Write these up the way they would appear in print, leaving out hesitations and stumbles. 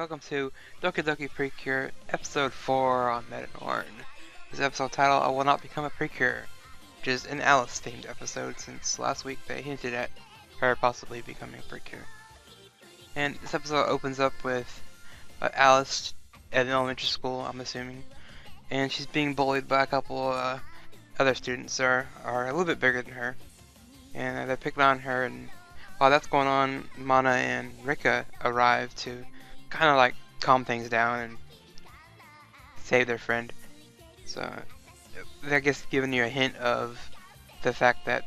welcome to Doki Doki Precure, episode 4 on Metanorn. This episode title, I Will Not Become a Precure, which is an Alice-themed episode since last week they hinted at her possibly becoming a Precure. And this episode opens up with Alice at an elementary school, I'm assuming, and she's being bullied by a couple other students that are a little bit bigger than her, and they're picking on her. And while that's going on, Mana and Rika arrive to kind of like calm things down and save their friend. So I guess giving you a hint of the fact that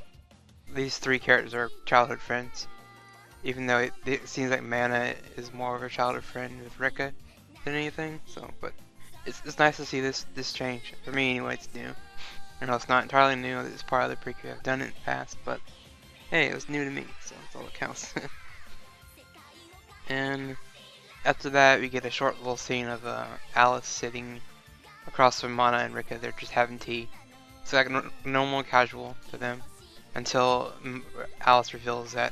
these three characters are childhood friends, even though it seems like Mana is more of a childhood friend with Rika than anything. So, but it's nice to see this change. For me anyway, it's new. I know it's not entirely new, it's part of the Precure. I've done it in the past, but hey, it was new to me, so that's all that counts. And after that, we get a short little scene of Alice sitting across from Mana and Rika. They're just having tea. It's like normal, casual to them, until Alice reveals that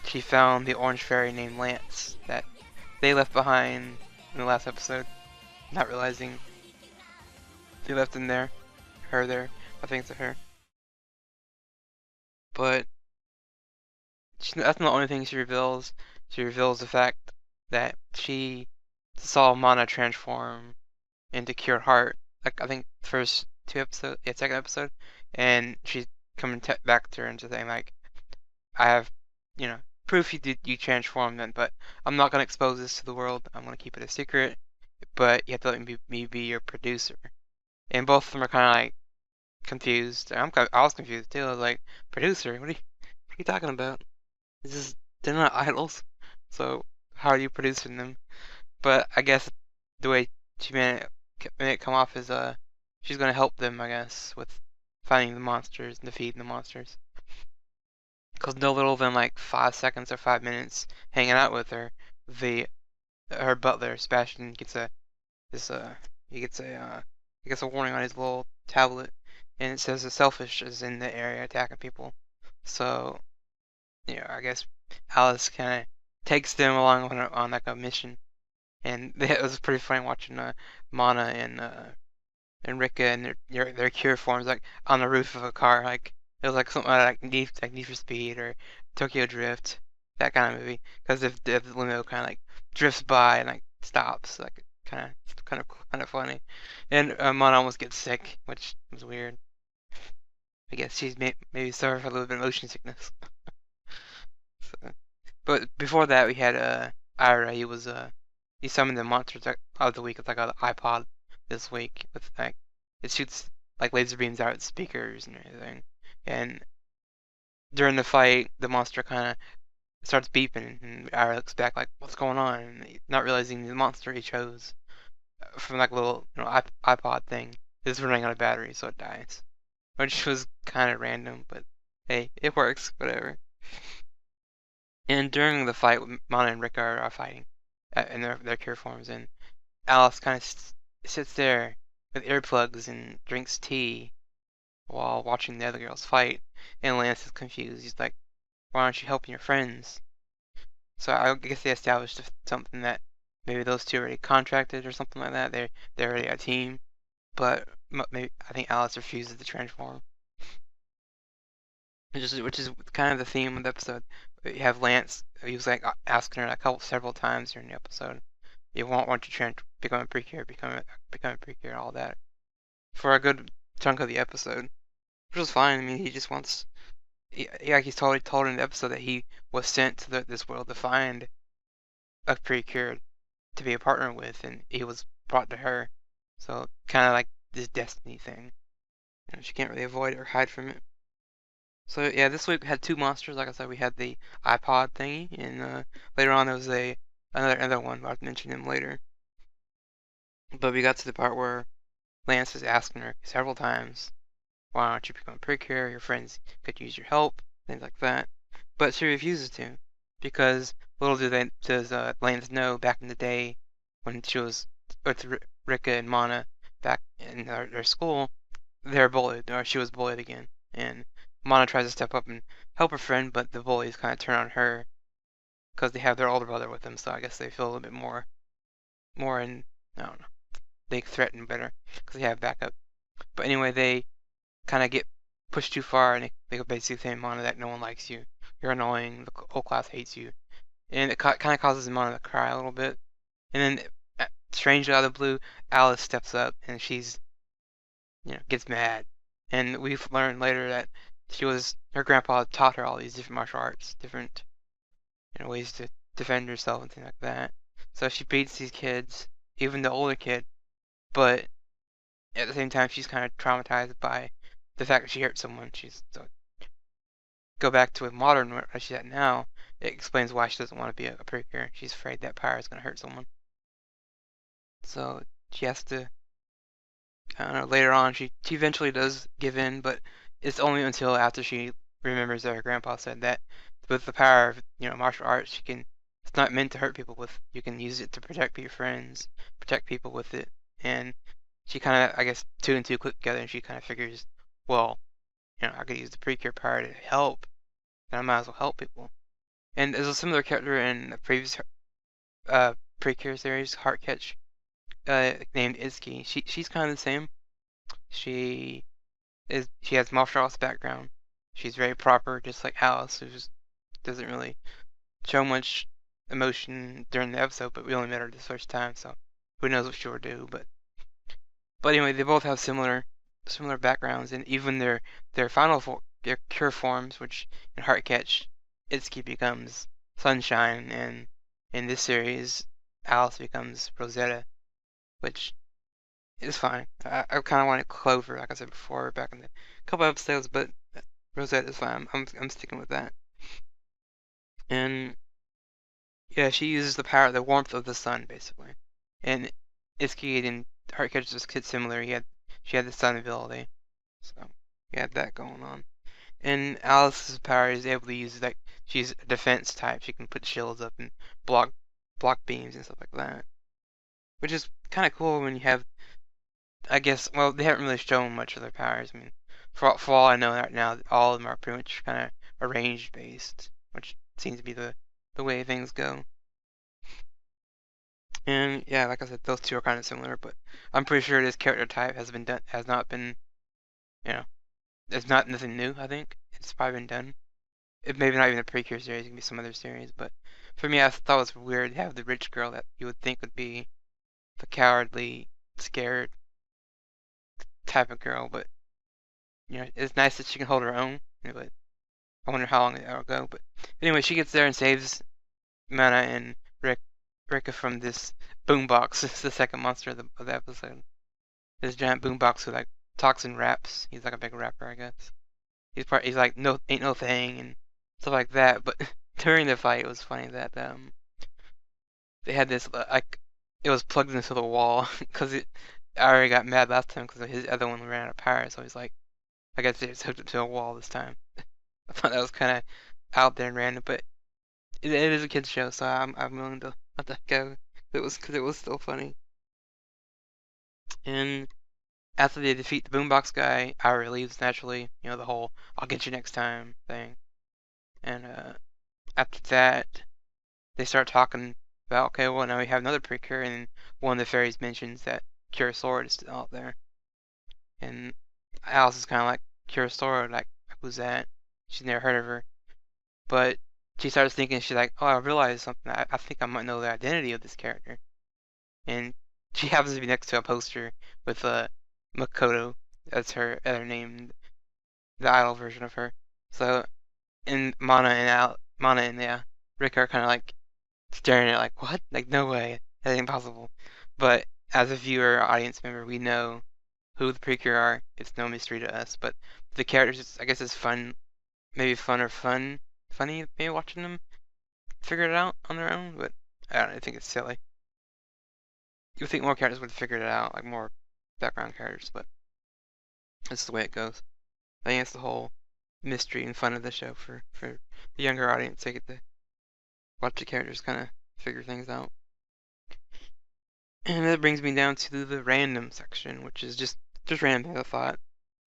she found the orange fairy named Lance that they left behind in the last episode, not realizing they left him there. Her there. I think it's a her. But that's not the only thing she reveals. She reveals the fact that she saw Mana transform into Cured Heart, like I think the first two episodes, yeah, second episode, and she's coming back to her and just saying like, I have, proof you transformed then, but I'm not gonna expose this to the world. I'm gonna keep it a secret, but you have to let me be your producer. And both of them are kind of like confused. I was confused too. I was like, producer? What are you talking about? They're not idols, so how are you producing them? But I guess the way she made it come off is she's gonna help them, I guess, with finding the monsters and defeating the monsters. Cause no little than like 5 seconds or 5 minutes hanging out with her, her butler Sebastian gets he gets a warning on his little tablet, and it says the selfish is in the area attacking people. So I guess Alice kind of takes them along on like a mission, and it was pretty funny watching Mana and Rika and their cure forms like on the roof of a car. Like it was like something like Need for Speed or Tokyo Drift, that kind of movie. Because if the limo kind of like drifts by and like stops, like kind of funny. And Mana almost gets sick, which was weird. I guess she's maybe suffering from a little bit of motion sickness. So, but before that, we had Ira. He summoned the monsters of the week with like an iPod this week with like it shoots like laser beams out at speakers and everything. And during the fight, the monster kind of starts beeping, and Ira looks back like, "What's going on?" And not realizing the monster he chose from like a little iPod thing is running out of battery, so it dies, which was kind of random, but hey, it works, whatever. And during the fight, Mana and Rika are fighting in their cure forms, and Alice kind of sits there with earplugs and drinks tea while watching the other girls fight. And Lance is confused. He's like, "Why aren't you helping your friends?" So I guess they established something that maybe those two are already contracted or something like that. They're already a team, but maybe I think Alice refuses to transform. Which is kind of the theme of the episode. You have Lance. He was like asking her several times during the episode, "You want to become a Precure, become a Precure, all that," for a good chunk of the episode, which was fine. I mean, he just wants. He's totally told in the episode that he was sent to this world to find a Precure to be a partner with, and he was brought to her. So kind of like this destiny thing. She can't really avoid it or hide from it. So yeah, this week we had two monsters. Like I said, we had the iPod thingy, and later on there was another one. I'll mention him later. But we got to the part where Lance is asking her several times, "Why don't you become a Precure? Your friends could use your help," things like that. But she refuses to, because little does Lance know, back in the day when she was with Rika and Mana back in their school, they're bullied, or she was bullied again, and Mana tries to step up and help her friend, but the bullies kind of turn on her because they have their older brother with them, so I guess they feel a little bit more more in, I don't know, they threaten better because they have backup. But anyway, they kind of get pushed too far, and they basically say Mana that no one likes you, you're annoying, the whole class hates you, and it kind of causes Mana to cry a little bit. And then, strangely out of the blue, Alice steps up, and she's, gets mad. And we've learned later that her grandpa taught her all these different martial arts, different, ways to defend herself and things like that. So she beats these kids, even the older kid, but at the same time, she's kind of traumatized by the fact that she hurt someone. So go back to a modern where she's at now. It explains why she doesn't want to be a precure. She's afraid that power is going to hurt someone. So she has to. I don't know. Later on, she eventually does give in, but it's only until after she remembers that her grandpa said that with the power of martial arts, she can. It's not meant to hurt people with. You can use it to protect your friends, protect people with it, and she kind of, I guess, two and two click together, and she kind of figures, well, I could use the precure power to help, and I might as well help people. And there's a similar character in the previous precure series, Heartcatch, named Izki. She's kind of the same. She has martial arts background. She's very proper, just like Alice, who just doesn't really show much emotion during the episode. But we only met her this first time, so who knows what she'll do. But anyway, they both have similar backgrounds, and even their their cure forms, which in Heartcatch, Itsuki becomes Sunshine, and in this series, Alice becomes Rosetta, which is fine. I kind of wanted Clover, like I said before, back in the couple episodes, but Rosetta is fine. I'm sticking with that. And yeah, she uses the warmth of the sun, basically. And Itsuki and Heartcatch is kid similar. She had the sun ability, so you had that going on. And Alice's power is able to use, like, she's a defense type. She can put shields up and block beams and stuff like that, which is kind of cool when you have. I guess, well, they haven't really shown much of their powers. I mean, for all I know right now, all of them are pretty much kind of arranged based, which seems to be the way things go. And yeah, like I said, those two are kind of similar, but I'm pretty sure this character type has not been, it's not nothing new. I think it's probably been done. It maybe not even a Precure series, it can be some other series. But for me, I thought it was weird to have the rich girl that you would think would be the cowardly, scared type of girl. But it's nice that she can hold her own. But I wonder how long that'll go. But anyway, she gets there and saves Mana and Rika from this boombox. It's the second monster of the episode. This giant boombox who like talks and raps. He's like a big rapper, I guess. He's like no ain't no thing and stuff like that. But during the fight, it was funny that they had this like it was plugged into the wall because I already got mad last time because his other one ran out of power. So he's like, I guess they just hooked it to a wall this time. I thought that was kind of out there and random, but it is a kids show, so I'm willing to let that go. Because it was still funny. And after they defeat the boombox guy, Ira leaves naturally. The whole "I'll get you next time" thing. And after that, they start talking about, okay, well now we have another precure, and one of the fairies mentions that Cure Sword is still out there. And Alice is kind of like, Cure Sword, like who's that? She's never heard of her. But she starts thinking, she's like, oh, I realized something. I think I might know the identity of this character. And she happens to be next to a poster with Makoto as her other name, the idol version of her. So, and Mana and Rick are kind of like staring at like, what? Like, no way. That's impossible. But as a viewer, audience member, we know who the Precure are. It's no mystery to us. But the characters, I guess, is fun. Maybe funny, maybe watching them figure it out on their own, but I don't know, I think it's silly. You would think more characters would have figured it out, like more background characters, but that's the way it goes. I think it's the whole mystery and fun of the show for the younger audience. They get to watch the characters kind of figure things out. And that brings me down to the random section, which is just random I thought.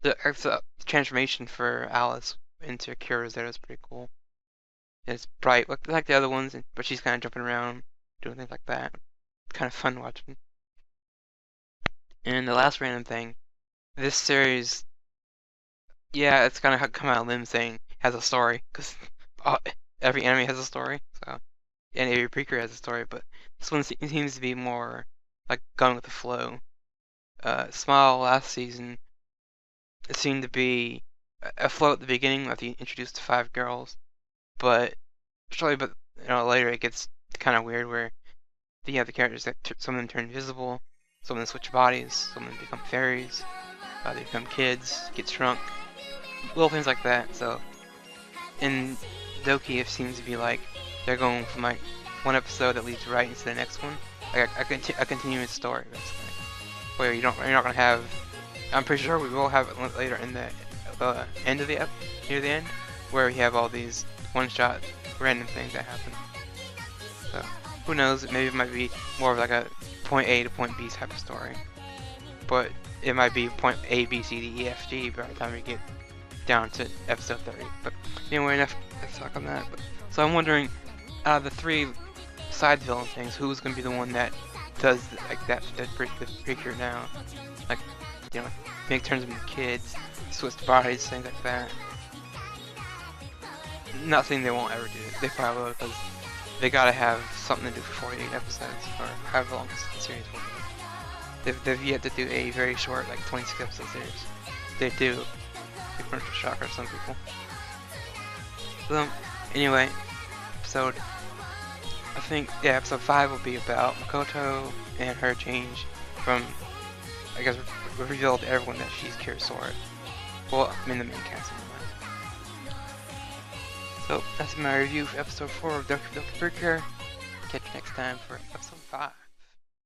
The transformation for Alice into Cure Rosetta is pretty cool. It's bright, like the other ones, but she's kind of jumping around, doing things like that. kind of fun watching. And the last random thing, this series, yeah, it's kind of come out of limb saying has a story, because every anime has a story, so, and every Precure has a story, but this one seems to be more like going with the flow. Smile last season, it seemed to be a flow at the beginning, like he introduced the 5 girls, but later it gets kind of weird where you have the characters that some of them turn invisible, some of them switch bodies, some of them become fairies, they become kids, get shrunk, little things like that. So in Doki, it seems to be like they're going from like one episode that leads right into the next one, like a continuous story basically, where you're not gonna have. I'm pretty sure we will have it later in the end of the near the end, where we have all these one-shot random things that happen. So who knows? Maybe it might be more of like a point A to point B type of story, but it might be point A, B, C, D, E, F, G by the time we get down to episode 30. But anyway, enough talk on that. So I'm wondering, out of the 3 side villain things, who's gonna be the one that does like that the Precure now? Like, make turns into kids, switch bodies, things like that. Not saying they won't ever do it. They probably will, because they gotta have something to do for 48 episodes, or however long this series will be. They've yet to do a very short, like 26 episode series. They do. Big commercial shocker to some people. So, anyway, episode 5 will be about Makoto and her change from, I guess, revealed to everyone that she's Cure's sword. Well, I mean the main cast anyway. So, that's my review for episode 4 of Doki Doki Precure. Catch you next time for episode 5.